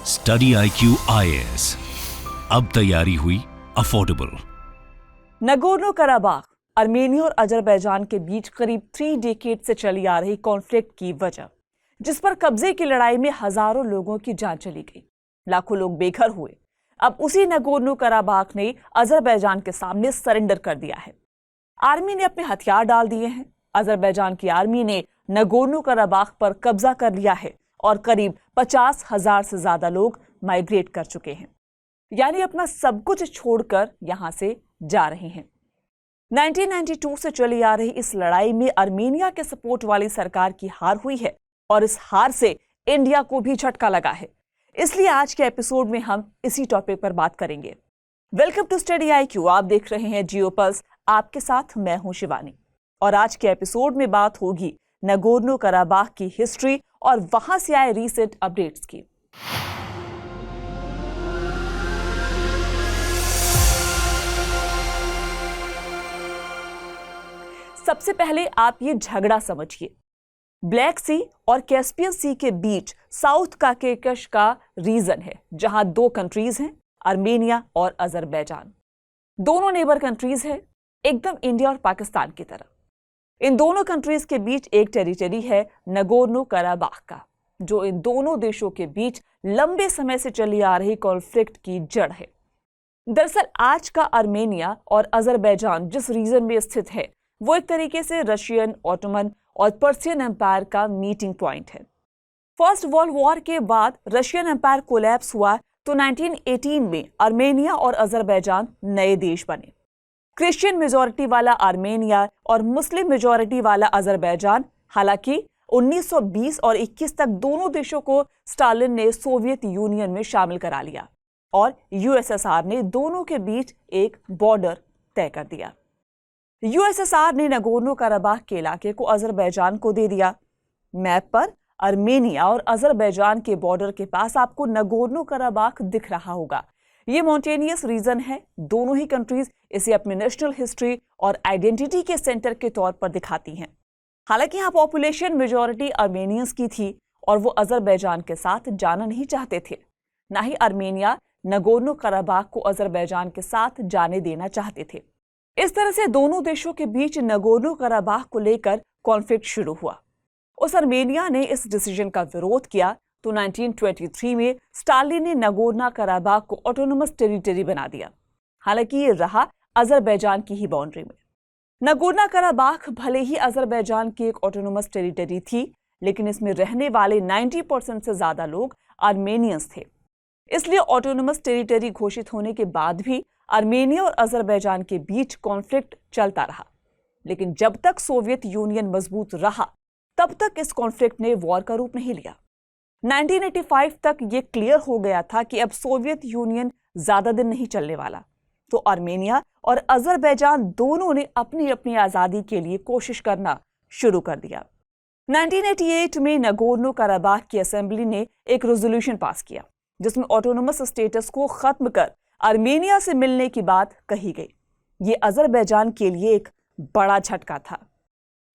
Study IQ IAS, अब तैयारी हुई अफोर्डेबल। नगोर्नो कराबाख आर्मेनिया और अजरबैजान के बीच करीब 3 डेकेड से चली आ रही कॉन्फ्लिक्ट की वजह, जिस पर कब्जे की लड़ाई में हजारों लोगों की जान चली गई, लाखों लोग बेघर हुए। अब उसी नगोर्नो कराबाख ने अजरबैजान के सामने सरेंडर कर दिया है। आर्मी ने अपने हथियार डाल दिए हैं। अजरबैजान की आर्मी ने नगोर्नो कराबाख पर कब्जा कर लिया है और करीब 50,000 से ज्यादा लोग माइग्रेट कर चुके हैं, यानी अपना सब कुछ छोड़कर यहां से जा रहे हैं। 1992 से चली आ रही इस लड़ाई में आर्मेनिया के सपोर्ट वाली सरकार की हार हुई है और इस हार से इंडिया को भी झटका लगा है। इसलिए आज के एपिसोड में हम इसी टॉपिक पर बात करेंगे। वेलकम टू स्टडी IQ, आप देख रहे हैं जियो पल्स। आपके साथ मैं हूं शिवानी और आज के एपिसोड में बात होगी नगोर्नो कराबाख की हिस्ट्री और वहां से आए रीसेंट अपडेट्स की। सबसे पहले आप ये झगड़ा समझिए। ब्लैक सी और कैस्पियन सी के बीच साउथ काकेशस का रीजन है, जहां 2 कंट्रीज हैं, आर्मेनिया और अजरबैजान। दोनों नेबर कंट्रीज हैं, एकदम इंडिया और पाकिस्तान की तरह। इन दोनों कंट्रीज के बीच एक टेरिटरी है नगोर्नो कराबाख का, जो इन दोनों देशों के बीच लंबे समय से चली आ रही कॉन्फ्लिक्ट की जड़ है। दरअसल आज का आर्मेनिया और अजरबैजान जिस रीजन में स्थित है, वो एक तरीके से रशियन, ऑटोमन और पर्शियन एम्पायर का मीटिंग पॉइंट है। फर्स्ट वर्ल्ड वॉर के बाद रशियन एम्पायर कोलैप्स हुआ तो 1918 में आर्मेनिया और अजरबैजान नए देश बने। क्रिश्चियन मेजॉरिटी वाला आर्मेनिया और मुस्लिम मेजॉरिटी वाला अजरबैजान। हालांकि 1920 और 21 तक दोनों देशों को स्टालिन ने सोवियत यूनियन में शामिल करा लिया और USSR ने दोनों के बीच एक बॉर्डर तय कर दिया। USSR ने नगोर्नो कराबाख के इलाके को अजरबैजान को दे दिया। मैप पर आर्मेनिया और अजरबैजान के बॉर्डर के पास आपको नगोर्नो कराबाख दिख रहा होगा। ये माउंटेनियस रीजन है। दोनों ही कंट्रीज इसे अपने नेशनल हिस्ट्री और आइडेंटिटी के सेंटर के तौर पर दिखाती हैं। हालांकि यहाँ पॉपुलेशन मेजॉरिटी आर्मेनियंस की थी और वो अजरबैजान के साथ जाना नहीं चाहते थे। ना ही आर्मेनिया नगोर्नो कराबाख को अजरबैजान के साथ जाने देना चाहते थे। इस तरह से दोनों देशों के बीच नगोर्नो कराबाख को लेकर कॉन्फ्लिक्ट शुरू हुआ। उस आर्मेनिया ने इस डिसीजन का विरोध किया तो 1923 में स्टालिन ने नगोर्नो कराबाख को ऑटोनोमस टेरिटरी बना दिया। हालांकि ये रहा अजरबैजान की ही बाउंड्री में। नगोर्नो कराबाख भले ही अजरबैजान की एक ऑटोनोमस टेरिटरी थी, लेकिन इसमें रहने वाले 90% से ज्यादा लोग आर्मेनियंस थे। इसलिए ऑटोनोमस टेरिटरी घोषित होने के बाद भी आर्मेनिया और अजरबैजान के बीच कॉन्फ्लिक्ट चलता रहा। लेकिन जब तक सोवियत यूनियन मजबूत रहा, तब तक इस कॉन्फ्लिक्ट ने वॉर का रूप नहीं लिया। 1985 तक ये क्लियर हो गया था कि अब सोवियत यूनियन ज्यादा दिन नहीं चलने वाला, तो आर्मेनिया और अजरबैजान दोनों ने अपनी अपनी आजादी के लिए कोशिश करना शुरू कर दिया। 1988 में नगोर्नो कराबाख की असेंबली ने एक रेजोल्यूशन पास किया, जिसमें ऑटोनोमस स्टेटस को खत्म कर आर्मेनिया से मिलने की बात कही गई। ये अजरबैजान के लिए एक बड़ा झटका था।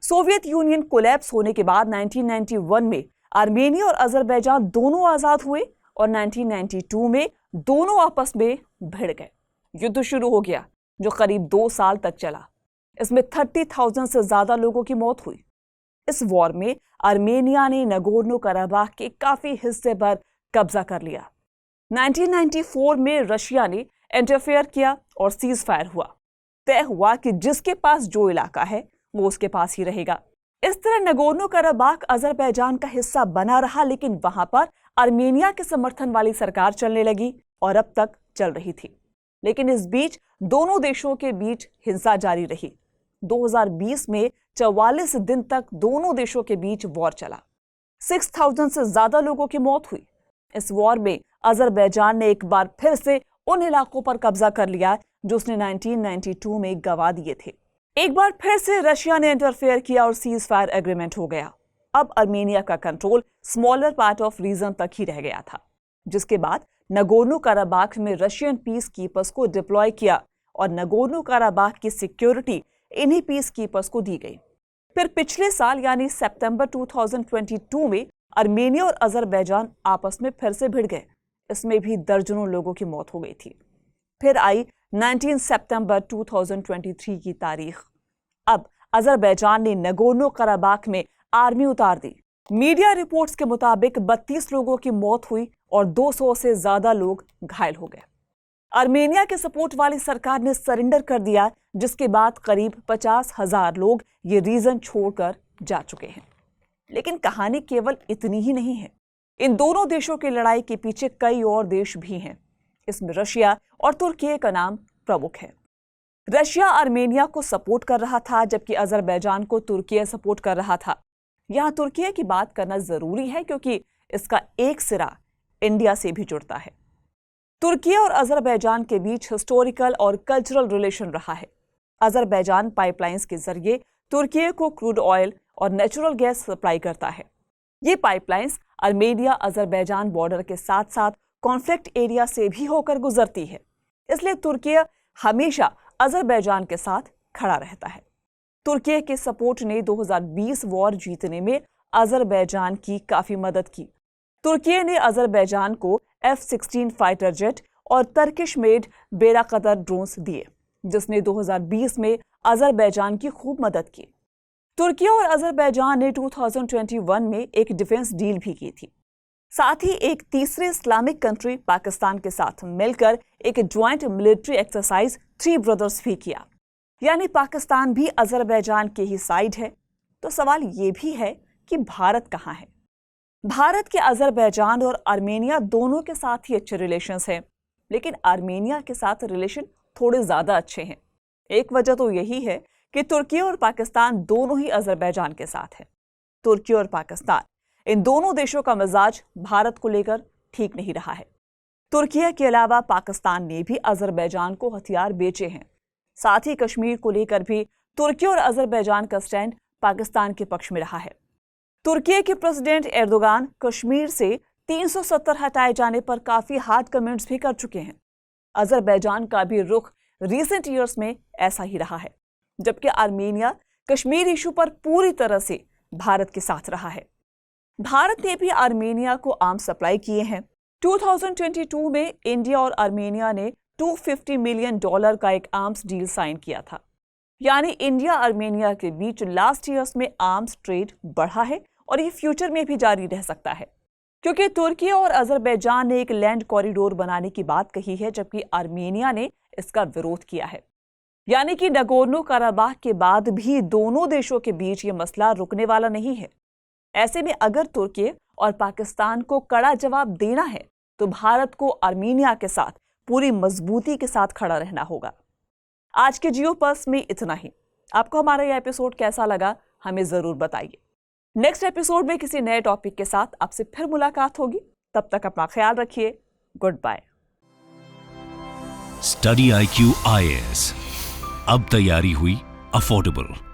सोवियत यूनियन कोलैप्स होने के बाद 1991 में आर्मेनिया और अजरबैजान दोनों आजाद हुए और 1992 में दोनों आपस में भिड़ गए। युद्ध शुरू हो गया जो करीब 2 साल तक चला। इसमें 30,000 से ज्यादा लोगों की मौत हुई। इस वॉर में आर्मेनिया ने नगोर्नो कराबाख के काफी हिस्से पर कब्जा कर लिया। 1994 में रशिया ने इंटरफेयर किया और सीज फायर हुआ। तय हुआ कि जिसके पास जो इलाका है वो उसके पास ही रहेगा। इस तरह नगोर्नो कराबाख अजरबैजान का हिस्सा बना रहा, लेकिन वहां पर आर्मेनिया के समर्थन वाली सरकार चलने लगी और अब तक चल रही थी। लेकिन इस बीच दोनों देशों के बीच हिंसा जारी रही। 2020 में 44 दिन तक दोनों देशों के बीच वॉर चला। 6,000 से ज्यादा लोगों की मौत हुई। इस वॉर में अजरबैजान ने एक बार फिर से उन इलाकों पर कब्जा कर लिया जो उसने 1992 में गंवा दिए थे। एक बार फिर से रशिया ने इंटरफेयर किया और सीज फायर एग्रीमेंट हो गया। अब आर्मेनिया का control smaller part of region तक ही रह गया था, जिसके बाद नगोर्नो कराबाख में रशियन पीस कीपर्स को डिप्लॉय किया और नगोर्नो कराबाख की सिक्योरिटी इन्हीं पीस कीपर्स को दी गई। फिर पिछले साल यानी सितंबर 2022 में आर्मेनिया और अजरबैजान आपस में फिर से भिड़ गए। इसमें भी दर्जनों लोगों की मौत हो गई थी। फिर आई 19 सितंबर 2023 की तारीख। अब अजरबैजान ने नगोर्नो कराबाख में आर्मी उतार दी। मीडिया रिपोर्ट्स के मुताबिक 32 लोगों की मौत हुई और 200 से ज्यादा लोग घायल हो गए। आर्मेनिया के सपोर्ट वाली सरकार ने सरेंडर कर दिया, जिसके बाद करीब 50,000 लोग ये रीजन छोड़कर जा चुके हैं। लेकिन कहानी केवल इतनी ही नहीं है। इन दोनों देशों की लड़ाई के पीछे कई और देश भी हैं। इसमें रशिया और तुर्की का नाम प्रमुख है। रशिया आर्मेनिया को सपोर्ट कर रहा था, जबकि अजरबैजान को तुर्की सपोर्ट कर रहा था। यहां तुर्की की बात करना जरूरी है क्योंकि इसका एक सिरा इंडिया से भी जुड़ता है। तुर्की और अजरबैजान के बीच हिस्टोरिकल और कल्चरल रिलेशन रहा है। अजरबैजान पाइपलाइंस के जरिए तुर्की को क्रूड ऑयल और नेचुरल गैस सप्लाई करता है। ये पाइपलाइंस आर्मेनिया अजरबैजान बॉर्डर के साथ साथ कॉन्फ्लिक्ट एरिया से भी होकर गुजरती है। इसलिए तुर्की हमेशा अजरबैजान के साथ खड़ा रहता है। तुर्की के सपोर्ट ने 2020 वॉर जीतने में अजरबैजान की काफी मदद की। तुर्की ने अजरबैजान को F-16 फाइटर जेट और टर्किश मेड बेराकतर ड्रोन्स दिए, जिसने 2020 में अजरबैजान की खूब मदद की। तुर्की और अजरबैजान ने 2021 में एक डिफेंस डील भी की थी। साथ ही एक तीसरे इस्लामिक कंट्री पाकिस्तान के साथ मिलकर एक ज्वाइंट मिलिट्री एक्सरसाइज 3 ब्रदर्स भी किया। यानी पाकिस्तान भी अजरबैजान के ही साइड है। तो सवाल ये भी है कि भारत कहाँ है? भारत के अजरबैजान और आर्मेनिया दोनों के साथ ही अच्छे रिलेशंस हैं, लेकिन आर्मेनिया के साथ रिलेशन थोड़े ज्यादा अच्छे हैं। एक वजह तो यही है कि तुर्की और पाकिस्तान दोनों ही अजरबैजान के साथ हैं। तुर्की और पाकिस्तान इन दोनों देशों का मिजाज भारत को लेकर ठीक नहीं रहा है। तुर्की के अलावा पाकिस्तान ने भी अजरबैजान को हथियार बेचे हैं। साथ ही कश्मीर को लेकर भी तुर्की और अजरबैजान का स्टैंड पाकिस्तान के पक्ष में रहा है। तुर्की के प्रेसिडेंट एर्दोगान कश्मीर से 370 हटाए जाने पर काफी हार्ड कमेंट्स भी कर चुके हैं। अजरबैजान का भी रुख रिसेंट ईयर्स में ऐसा ही रहा है, जबकि आर्मेनिया कश्मीर इशू पर पूरी तरह से भारत के साथ रहा है। भारत ने भी आर्मेनिया को आर्म्स सप्लाई किए हैं। 2022 में इंडिया और आर्मेनिया ने $250 मिलियन का एक आर्म्स डील साइन किया था। यानी इंडिया आर्मेनिया के बीच लास्ट ईयर्स में आर्म्स ट्रेड बढ़ा है और ये फ्यूचर में भी जारी रह सकता है, क्योंकि तुर्की और अजरबैजान ने एक लैंड कॉरिडोर बनाने की बात कही है, जबकि आर्मेनिया ने इसका विरोध किया है। यानी कि नगोर्नो कराबाख के बाद भी दोनों देशों के बीच ये मसला रुकने वाला नहीं है। ऐसे में अगर तुर्की और पाकिस्तान को कड़ा जवाब देना है तो भारत को आर्मेनिया के साथ पूरी मजबूती के साथ खड़ा रहना होगा। आज के जियो पल्स में इतना ही। आपको हमारा यह एपिसोड कैसा लगा हमें जरूर बताइए। नेक्स्ट एपिसोड में किसी नए टॉपिक के साथ आपसे फिर मुलाकात होगी। तब तक अपना ख्याल रखिए। Good bye. Study IQ IAS अब तैयारी हुई अफोर्डेबल।